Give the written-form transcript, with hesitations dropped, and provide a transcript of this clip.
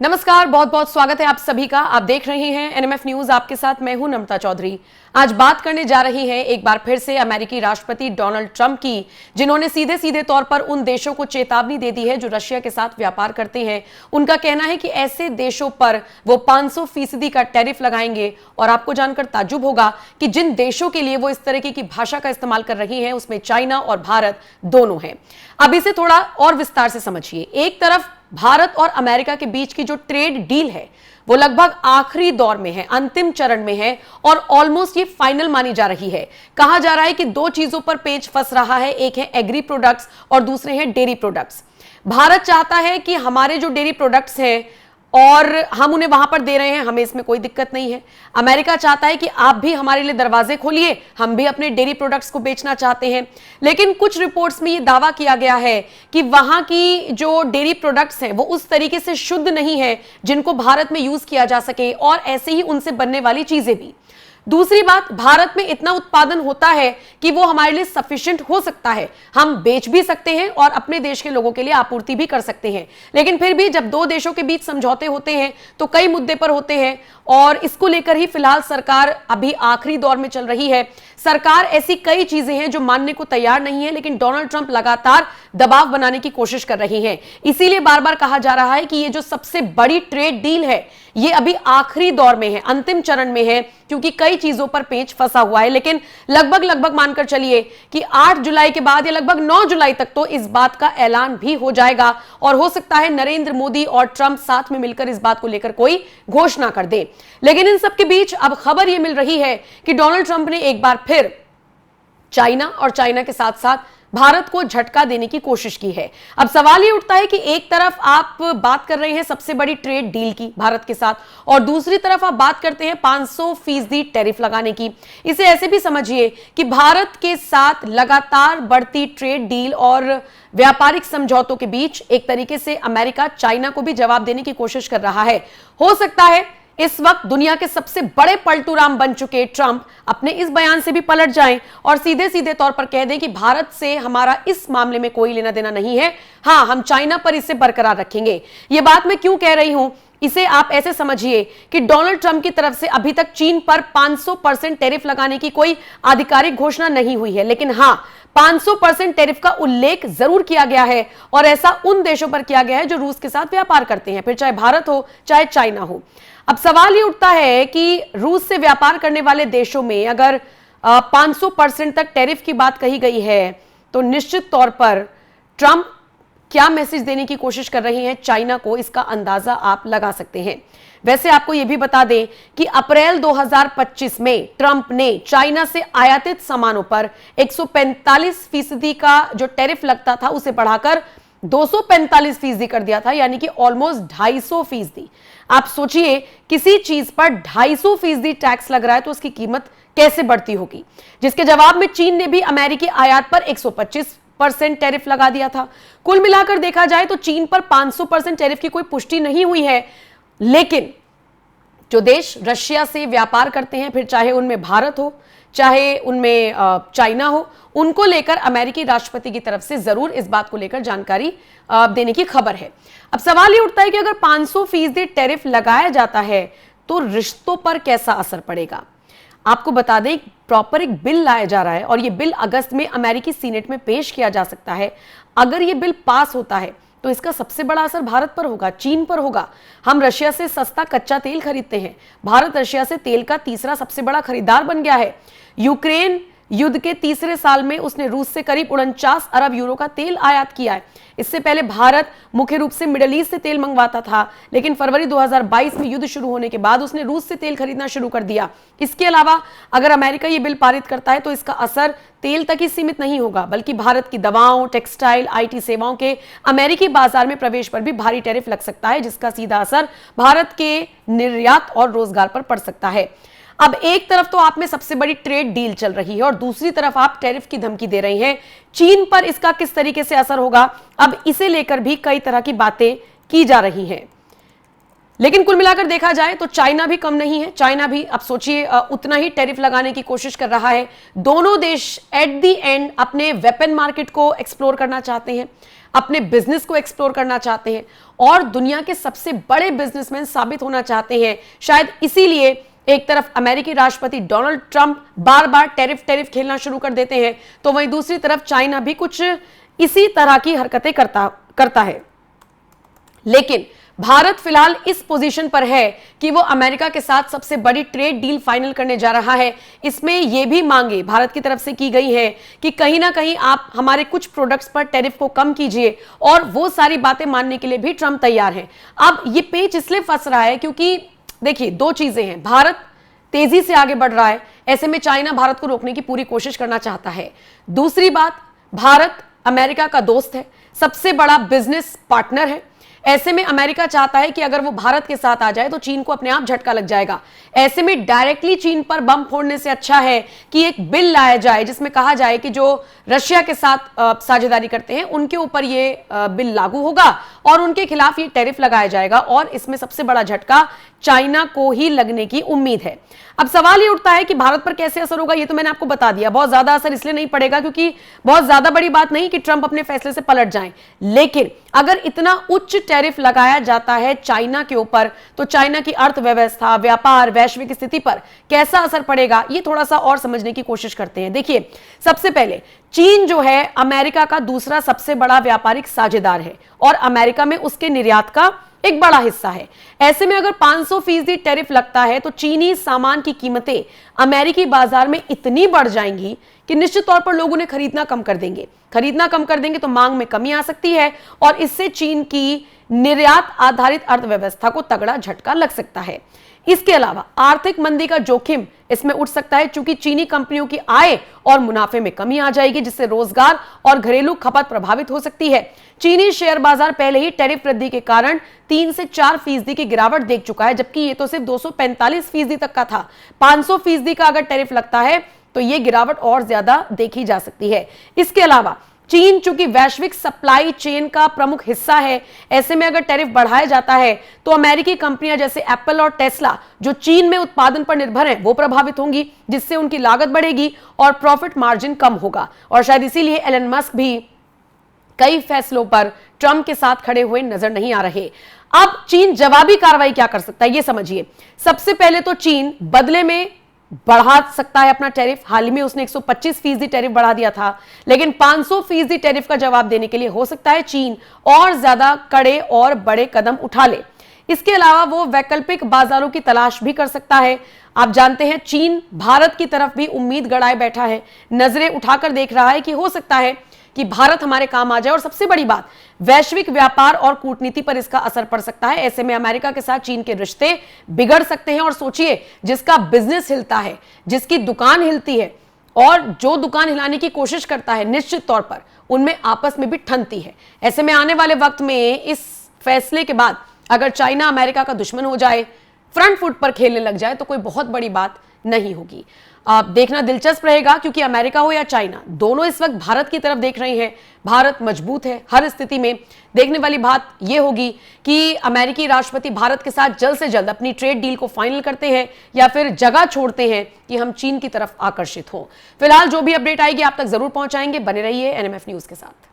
नमस्कार, बहुत बहुत स्वागत है आप सभी का। आप देख रहे हैं एनएमएफ न्यूज, आपके साथ मैं हूं नम्रता चौधरी। आज बात करने जा रही हैं एक बार फिर से अमेरिकी राष्ट्रपति डोनाल्ड ट्रंप की, जिन्होंने सीधे सीधे तौर पर उन देशों को चेतावनी दे दी है जो रशिया के साथ व्यापार करते हैं। उनका कहना है कि ऐसे देशों पर वो 500% का टैरिफ लगाएंगे। और आपको जानकर ताज्जुब होगा कि जिन देशों के लिए वो इस तरीके की भाषा का इस्तेमाल कर रही हैं उसमें चाइना और भारत दोनों हैं। अब इसे थोड़ा और विस्तार से समझिए। एक तरफ भारत और अमेरिका के बीच की जो ट्रेड डील है वो लगभग आखिरी दौर में है, अंतिम चरण में है और ऑलमोस्ट ये फाइनल मानी जा रही है। कहा जा रहा है कि दो चीजों पर पेच फंस रहा है, एक है एग्री प्रोडक्ट्स और दूसरे हैं डेयरी प्रोडक्ट्स। भारत चाहता है कि हमारे जो डेयरी प्रोडक्ट्स हैं और हम उन्हें वहां पर दे रहे हैं, हमें इसमें कोई दिक्कत नहीं है। अमेरिका चाहता है कि आप भी हमारे लिए दरवाजे खोलिए, हम भी अपने डेयरी प्रोडक्ट्स को बेचना चाहते हैं। लेकिन कुछ रिपोर्ट्स में यह दावा किया गया है कि वहां की जो डेयरी प्रोडक्ट्स हैं वो उस तरीके से शुद्ध नहीं है जिनको भारत में यूज किया जा सके, और ऐसे ही उनसे बनने वाली चीजें भी। दूसरी बात, भारत में इतना उत्पादन होता है कि वो हमारे लिए सफिशिएंट हो सकता है, हम बेच भी सकते हैं और अपने देश के लोगों के लिए आपूर्ति भी कर सकते हैं। लेकिन फिर भी जब दो देशों के बीच समझौते होते हैं तो कई मुद्दे पर होते हैं, और इसको लेकर ही फिलहाल सरकार अभी आखिरी दौर में चल रही है। सरकार ऐसी कई चीजें हैं जो मानने को तैयार नहीं है, लेकिन डोनाल्ड ट्रंप लगातार दबाव बनाने की कोशिश कर रही हैं। इसीलिए बार बार कहा जा रहा है कि ये जो सबसे बड़ी ट्रेड डील है ये अभी आखिरी दौर में है, अंतिम चरण में है, क्योंकि कई चीजों पर पेच फंसा हुआ है। लेकिन लगभग मानकर चलिए कि 8 जुलाई के बाद या लगभग 9 जुलाई तक तो इस बात का ऐलान भी हो जाएगा, और हो सकता है नरेंद्र मोदी और ट्रंप साथ में मिलकर इस बात को लेकर कोई घोषणा कर दे। लेकिन इन सबके बीच अब खबर यह मिल रही है कि डोनाल्ड ट्रंप ने एक बार फिर चाइना और चाइना के साथ साथ भारत को झटका देने की कोशिश की है। अब सवाल ये उठता है कि एक तरफ आप बात कर रहे हैं सबसे बड़ी ट्रेड डील की भारत के साथ, और दूसरी तरफ आप बात करते हैं 500% टैरिफ लगाने की। इसे ऐसे भी समझिए कि भारत के साथ लगातार बढ़ती ट्रेड डील और व्यापारिक समझौतों के बीच एक तरीके से अमेरिका चाइना को भी जवाब देने की कोशिश कर रहा है। हो सकता है इस वक्त दुनिया के सबसे बड़े पलटूराम बन चुके ट्रंप अपने इस बयान से भी पलट जाएं और सीधे सीधे तौर पर कह दें कि भारत से हमारा इस मामले में कोई लेना देना नहीं है, हां हम चाइना पर इसे बरकरार रखेंगे। यह बात मैं क्यों कह रही हूं, इसे आप ऐसे समझिए कि डोनाल्ड ट्रंप की तरफ से अभी तक चीन पर 500% टैरिफ लगाने की कोई आधिकारिक घोषणा नहीं हुई है, लेकिन हां 500% टैरिफ का उल्लेख जरूर किया गया है, और ऐसा उन देशों पर किया गया है जो रूस के साथ व्यापार करते हैं, फिर चाहे भारत हो चाहे चाइना हो। अब सवाल ये उठता है कि रूस से व्यापार करने वाले देशों में अगर 500% तक टैरिफ की बात कही गई है तो निश्चित तौर पर ट्रंप क्या मैसेज देने की कोशिश कर रही हैं चाइना को, इसका अंदाजा आप लगा सकते हैं। वैसे आपको यह भी बता दें कि अप्रैल 2025 में ट्रंप ने चाइना से आयातित सामानों पर 145% का जो टैरिफ लगता था उसे बढ़ाकर 245% कर दिया था, यानी कि ऑलमोस्ट 250%। आप सोचिए किसी चीज पर 250% टैक्स लग रहा है तो उसकी कीमत कैसे बढ़ती होगी, जिसके जवाब में चीन ने भी अमेरिकी आयात पर 125% टैरिफ लगा दिया था। कुल मिलाकर देखा जाए तो चीन पर 500% टैरिफ की कोई पुष्टि नहीं हुई है, लेकिन जो देश रशिया से व्यापार करते हैं, फिर चाहे उनमें भारत हो चाहे उनमें चाइना हो, उनको लेकर अमेरिकी राष्ट्रपति की तरफ से जरूर इस बात को लेकर जानकारी देने की खबर है। अब सवाल ये उठता है कि अगर 500% टैरिफ लगाया जाता है तो रिश्तों पर कैसा असर पड़ेगा। आपको बता दें प्रॉपर एक बिल लाया जा रहा है और यह बिल अगस्त में अमेरिकी सीनेट में पेश किया जा सकता है। अगर यह बिल पास होता है तो इसका सबसे बड़ा असर भारत पर होगा, चीन पर होगा। हम रशिया से सस्ता कच्चा तेल खरीदते हैं, भारत रशिया से तेल का तीसरा सबसे बड़ा खरीदार बन गया है। यूक्रेन युद्ध के तीसरे साल में उसने रूस से करीब 49 अरब यूरो का तेल आयात किया है। इससे पहले भारत मुख्य रूप से मिडिल ईस्ट से तेल मंगवाता था, लेकिन फरवरी 2022 में युद्ध शुरू होने के बाद उसने रूस से तेल खरीदना शुरू कर दिया। इसके अलावा अगर अमेरिका ये बिल पारित करता है तो इसका असर तेल तक ही सीमित नहीं होगा, बल्कि भारत की दवाओं, टेक्सटाइल, आईटी सेवाओं के अमेरिकी बाजार में प्रवेश पर भी भारी टैरिफ लग सकता है, जिसका सीधा असर भारत के निर्यात और रोजगार पर पड़ सकता है। अब एक तरफ तो आप में सबसे बड़ी ट्रेड डील चल रही है और दूसरी तरफ आप टैरिफ की धमकी दे रही हैं। चीन पर इसका किस तरीके से असर होगा, अब इसे लेकर भी कई तरह की बातें की जा रही हैं। लेकिन कुल मिलाकर देखा जाए तो चाइना भी कम नहीं है। चाइना भी अब सोचिए उतना ही टैरिफ लगाने की कोशिश कर रहा है। दोनों देश एट द एंड अपने वेपन मार्केट को एक्सप्लोर करना चाहते हैं, अपने बिजनेस को एक्सप्लोर करना चाहते हैं और दुनिया के सबसे बड़े बिजनेसमैन साबित होना चाहते हैं। शायद इसीलिए एक तरफ अमेरिकी राष्ट्रपति डोनाल्ड ट्रंप बार बार टैरिफ खेलना शुरू कर देते हैं, तो वहीं दूसरी तरफ चाइना भी कुछ इसी तरह की हरकतें करता है। लेकिन भारत फिलहाल इस पोजीशन पर है कि वो अमेरिका के साथ सबसे बड़ी ट्रेड डील फाइनल करने जा रहा है। इसमें यह भी मांगे भारत की तरफ से की गई है कि कहीं ना कहीं आप हमारे कुछ प्रोडक्ट्स पर टैरिफ को कम कीजिए, और वो सारी बातें मानने के लिए भी ट्रंप तैयार हैं। अब ये पेच इसलिए फंस रहा है क्योंकि देखिए दो चीजें हैं, भारत तेजी से आगे बढ़ रहा है, ऐसे में चाइना भारत को रोकने की पूरी कोशिश करना चाहता है। दूसरी बात, भारत अमेरिका का दोस्त है, सबसे बड़ा बिजनेस पार्टनर है। ऐसे में अमेरिका चाहता है कि अगर वो भारत के साथ आ जाए तो चीन को अपने आप झटका लग जाएगा। ऐसे में डायरेक्टली चीन पर बम फोड़ने से अच्छा है कि एक बिल लाया जाए जिसमें कहा जाए कि जो रशिया के साथ साझेदारी करते हैं उनके ऊपर ये बिल लागू होगा और उनके खिलाफ ये टैरिफ लगाया जाएगा, और इसमें सबसे बड़ा झटका चाइना को ही लगने की उम्मीद है। अब सवाल ये उठता है कि भारत पर कैसे असर होगा। ये तो मैंने आपको बता दिया, बहुत ज्यादा असर इसलिए नहीं पड़ेगा क्योंकि बहुत ज्यादा बड़ी बात नहीं कि ट्रंप अपने फैसले से पलट जाएं, लेकिन अगर इतना उच्च टैरिफ लगाया जाता है चाइना के ऊपर तो चाइना की अर्थव्यवस्था, व्यापार, वैश्विक स्थिति पर कैसा असर पड़ेगा, ये थोड़ा सा और समझने की कोशिश करते हैं। देखिए, सबसे पहले चीन जो है अमेरिका का दूसरा सबसे बड़ा व्यापारिक साझेदार है और अमेरिका में उसके निर्यात का एक बड़ा हिस्सा है। ऐसे में अगर 500% टैरिफ लगता है तो चीनी सामान की कीमतें अमेरिकी बाजार में इतनी बढ़ जाएंगी कि निश्चित तौर पर लोग उन्हें खरीदना कम कर देंगे तो मांग में कमी आ सकती है और इससे चीन की निर्यात आधारित अर्थव्यवस्था को तगड़ा झटका लग सकता है। इसके अलावा आर्थिक मंदी का जोखिम इसमें उठ सकता है क्योंकि चीनी कंपनियों की आय और मुनाफे में कमी आ जाएगी जिससे रोजगार और घरेलू खपत प्रभावित हो सकती है। चीनी शेयर बाजार पहले ही टैरिफ वृद्धि के कारण 3 से 4% की गिरावट देख चुका है, जबकि ये तो सिर्फ 245% तक का था। 500% का अगर टैरिफ लगता है तो ये गिरावट और ज्यादा देखी जा सकती है। इसके अलावा चीन चूंकि वैश्विक सप्लाई चेन का प्रमुख हिस्सा है, ऐसे में अगर टैरिफ बढ़ाया जाता है तो अमेरिकी कंपनियां जैसे एप्पल और टेस्ला जो चीन में उत्पादन पर निर्भर हैं वो प्रभावित होंगी, जिससे उनकी लागत बढ़ेगी और प्रॉफिट मार्जिन कम होगा। और शायद इसीलिए एलन मस्क भी कई फैसलों पर ट्रंप के साथ खड़े हुए नजर नहीं आ रहे। अब चीन जवाबी कार्रवाई क्या कर सकता है ये समझिए। सबसे पहले तो चीन बदले में बढ़ा सकता है अपना टैरिफ। हाल ही में उसने 125% टैरिफ बढ़ा दिया था, लेकिन 500% टैरिफ का जवाब देने के लिए हो सकता है चीन और ज्यादा कड़े और बड़े कदम उठा ले। इसके अलावा वो वैकल्पिक बाजारों की तलाश भी कर सकता है। आप जानते हैं चीन भारत की तरफ भी उम्मीद गड़ाए बैठा है, नजरें उठाकर देख रहा है कि हो सकता है कि भारत हमारे काम आ जाए, और सबसे बड़ी बात वैश्विक व्यापार और कूटनीति पर इसका असर पड़ सकता है। ऐसे में अमेरिका के साथ चीन के रिश्ते बिगड़ सकते हैं। और सोचिए, जिसका बिजनेस हिलता है, जिसकी दुकान हिलती है और जो दुकान हिलाने की कोशिश करता है, निश्चित तौर पर उनमें आपस में भी ठनती है। ऐसे में आने वाले वक्त में इस फैसले के बाद अगर चाइना अमेरिका का दुश्मन हो जाए, फ्रंट फुट पर खेलने लग जाए, तो कोई बहुत बड़ी बात नहीं होगी। आप देखना दिलचस्प रहेगा क्योंकि अमेरिका हो या चाइना, दोनों इस वक्त भारत की तरफ देख रहे हैं। भारत मजबूत है हर स्थिति में। देखने वाली बात यह होगी कि अमेरिकी राष्ट्रपति भारत के साथ जल्द से जल्द अपनी ट्रेड डील को फाइनल करते हैं या फिर जगह छोड़ते हैं कि हम चीन की तरफ आकर्षित हो। फिलहाल जो भी अपडेट आएगी आप तक जरूर पहुंचाएंगे। बने रहिए एनएमएफ न्यूज के साथ।